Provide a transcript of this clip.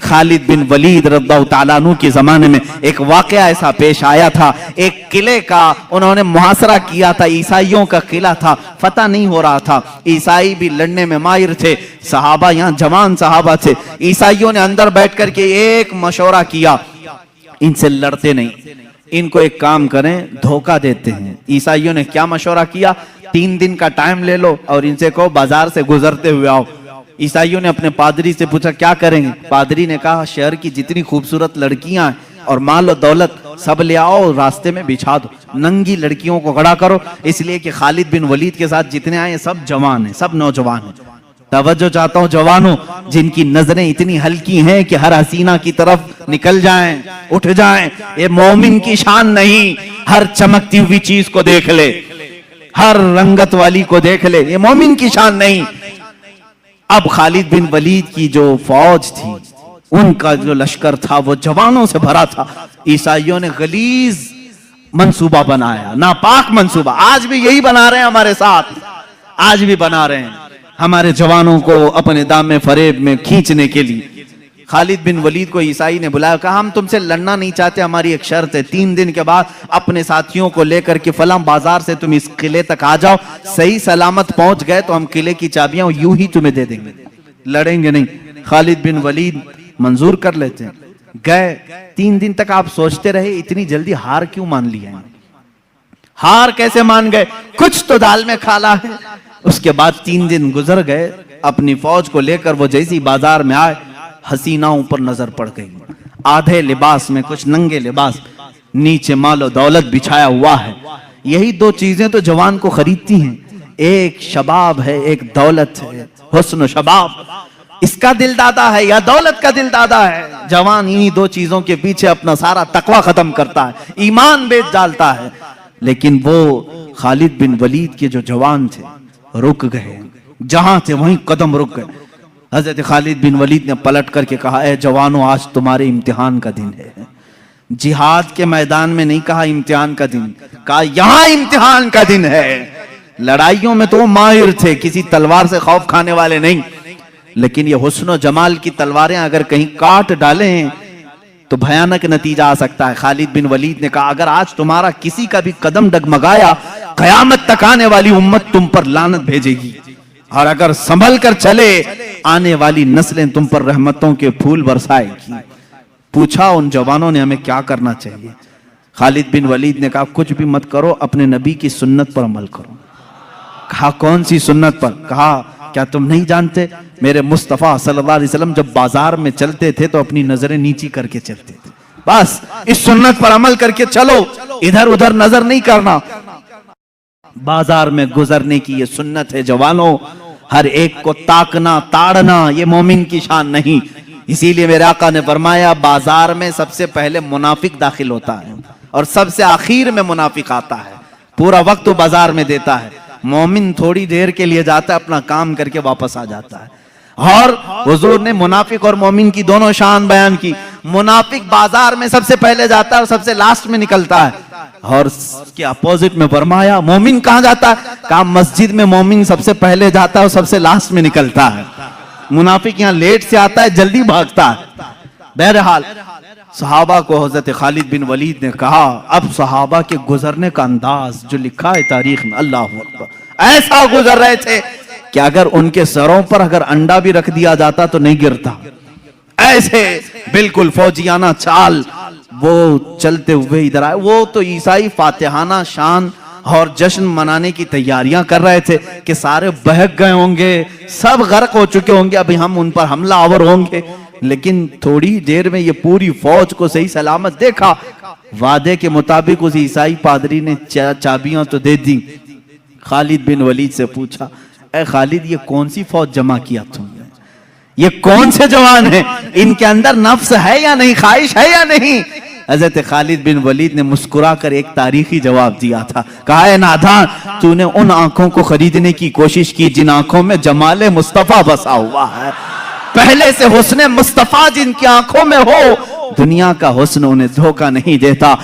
خالد بن ولید رضی اللہ تعالیٰ عنہ کے زمانے میں ایک واقعہ ایسا پیش آیا تھا، ایک قلعے کا انہوں نے محاصرہ کیا تھا، عیسائیوں کا قلعہ تھا، فتح نہیں ہو رہا تھا، عیسائی بھی لڑنے میں ماہر تھے، صحابہ یہاں جوان صحابہ تھے، عیسائیوں نے اندر بیٹھ کر کے ایک مشورہ کیا، ان سے لڑتے نہیں، ان کو ایک کام کریں، دھوکہ دیتے ہیں۔ عیسائیوں نے کیا مشورہ کیا؟ 3 دن کا ٹائم لے لو اور ان سے کہو بازار سے گزرتے ہوئے آؤ۔ عیسائیوں نے اپنے پادری سے پوچھا کیا کریں گے؟ پادری نے کہا شہر کی جتنی خوبصورت لڑکیاں ہیں اور مال و دولت سب لے آؤ اور راستے میں بچھا دو، ننگی لڑکیوں کو کھڑا کرو، اس لیے کہ خالد بن ولید کے ساتھ جتنے آئے سب جوان ہیں، سب نوجوان ہیں۔ توجہ چاہتا ہوں جوانوں، جن کی نظریں اتنی ہلکی ہیں کہ ہر حسینہ کی طرف نکل جائیں، اٹھ جائیں، یہ مومن کی شان نہیں، ہر چمکتی ہوئی چیز کو دیکھ لے، ہر رنگت والی کو دیکھ لے، یہ مومن کی شان نہیں۔ اب خالد بن ولید کی جو فوج تھی، ان کا جو لشکر تھا وہ جوانوں سے بھرا تھا۔ عیسائیوں نے غلیظ منصوبہ بنایا، ناپاک منصوبہ، آج بھی یہی بنا رہے ہیں ہمارے ساتھ، آج بھی بنا رہے ہیں ہمارے جوانوں کو اپنے دام فریب میں کھینچنے کے لیے۔ خالد بن ولید کو عیسائی نے بلایا، کہا ہم تم سے لڑنا نہیں چاہتے، ہماری ایک شرط ہے، 3 دن کے بعد اپنے ساتھیوں کو لے کر کے فلاں بازار سے تم اس قلعے تک آ جاؤ، صحیح سلامت پہنچ گئے تو ہم قلعے کی چابیاں یوں ہی تمہیں دے دیں گے، لڑیں گے نہیں۔ خالد بن ولید منظور کر لیتے ہیں، گئے 3 دن تک آپ سوچتے رہے اتنی جلدی ہار کیوں مان لی ہے؟ ہار کیسے مان گئے؟ کچھ تو دال میں کھالا ہے۔ اس کے بعد 3 دن گزر گئے، اپنی فوج کو لے کر وہ جیسی بازار میں آئے، حسیناؤں پر نظر پڑ گئی، آدھے لباس میں، کچھ ننگے لباس، نیچے مال و دولت بچھایا ہوا ہے۔ یہی 2 چیزیں تو جوان کو خریدتی ہیں، ایک شباب ہے، ایک دولت ہے، حسن و شباب، اس کا دل دادا ہے یا دولت کا دل دادا ہے؟ جوان انہی 2 چیزوں کے پیچھے اپنا سارا تقوی ختم کرتا ہے، ایمان بیچ ڈالتا ہے۔ لیکن وہ خالد بن ولید کے جو جوان تھے رک گئے، جہاں تھے وہیں قدم رک گئے۔ حضرت خالد بن ولید نے پلٹ کر کے کہا اے جوانوں، آج تمہارے امتحان کا دن ہے۔ جہاد کے میدان میں نہیں کہا امتحان کا دن، کہا یہاں امتحان کا دن ہے۔ لڑائیوں میں تو وہ ماہر تھے، کسی تلوار سے خوف کھانے والے نہیں، لیکن یہ حسن و جمال کی تلواریں اگر کہیں کاٹ ڈالیں تو بھیانک نتیجہ آ سکتا ہے۔ خالد بن ولید نے کہا اگر آج تمہارا کسی کا بھی قدم ڈگمگایا، قیامت تک آنے والی امت تم پر لعنت بھیجے گی، اور اگر سنبھل کر چلے آنے والی نسلیں تم پر رحمتوں کے پھول برسائے گی۔ پوچھا ان جوانوں نے ہمیں کیا کرنا چاہیے؟ خالد بن ولید نے کہا کچھ بھی مت کرو، اپنے نبی کی سنت پر عمل کرو۔ کہا کون سی سنت پر؟ کہا کیا تم نہیں جانتے میرے مصطفیٰ صلی اللہ علیہ وسلم جب بازار میں چلتے تھے تو اپنی نظریں نیچی کر کے چلتے تھے، بس اس سنت پر عمل کر کے چلو، ادھر ادھر نظر نہیں کرنا۔ بازار میں گزرنے کی یہ سنت ہے جوانوں، ہر ایک کو تاکنا تاڑنا یہ مومن کی شان نہیں۔ اسی لیے میرے آقا نے فرمایا بازار میں سب سے پہلے منافق داخل ہوتا ہے اور سب سے آخر میں منافق آتا ہے، پورا وقت وہ بازار میں دیتا ہے، مومن تھوڑی دیر کے لیے جاتا ہے، اپنا کام کر کے واپس آ جاتا ہے۔ اور حضور نے منافق اور مومن کی دونوں شان بیان کی، منافق بازار میں سب سے پہلے جاتا ہے اور سب سے لاسٹ میں نکلتا ہے، اور اس کے اپوزٹ میں فرمایا مومن کہاں جاتا ہے؟ کہا مسجد میں مومن سب سے پہلے جاتا ہے اور سب سے لاسٹ میں نکلتا ہے، منافق یہاں لیٹ سے آتا ہے، جلدی بھاگتا ہے۔ بہرحال صحابہ کو حضرت خالد بن ولید نے کہا، اب صحابہ کے گزرنے کا انداز جو لکھا ہے تاریخ میں، اللہ اکبر، ایسا گزر رہے تھے کہ اگر ان کے سروں پر اگر انڈا بھی رکھ دیا جاتا تو نہیں گرتا، ایسے بالکل فوجیانہ چال وہ چلتے ہوئے ادھر آئے۔ وہ تو عیسائی فاتحانہ شان اور جشن منانے کی تیاریاں کر رہے تھے کہ سارے بہک گئے ہوں گے، سب غرق ہو چکے ہوں گے، ابھی ہم ان پر حملہ آور ہوں گے، لیکن تھوڑی دیر میں یہ پوری فوج کو صحیح سلامت دیکھا۔ وعدے کے مطابق اس عیسائی پادری نے چابیاں تو دے دی۔ خالد بن ولید سے پوچھا اے خالد یہ کون سی فوج جمع کیا تم نے؟ یہ کون سے جوان ہیں؟ ان کے اندر نفس ہے یا نہیں، خواہش ہے یا نہیں؟ حضرت خالد بن ولید نے مسکرا کر ایک تاریخی جواب دیا تھا، کہا اے نادان تو نے ان آنکھوں کو خریدنے کی کوشش کی جن آنکھوں میں جمال مصطفیٰ بسا ہوا ہے، پہلے سے حسن مصطفیٰ جن کی آنکھوں میں ہو، دنیا کا حسن انہیں دھوکہ نہیں دیتا۔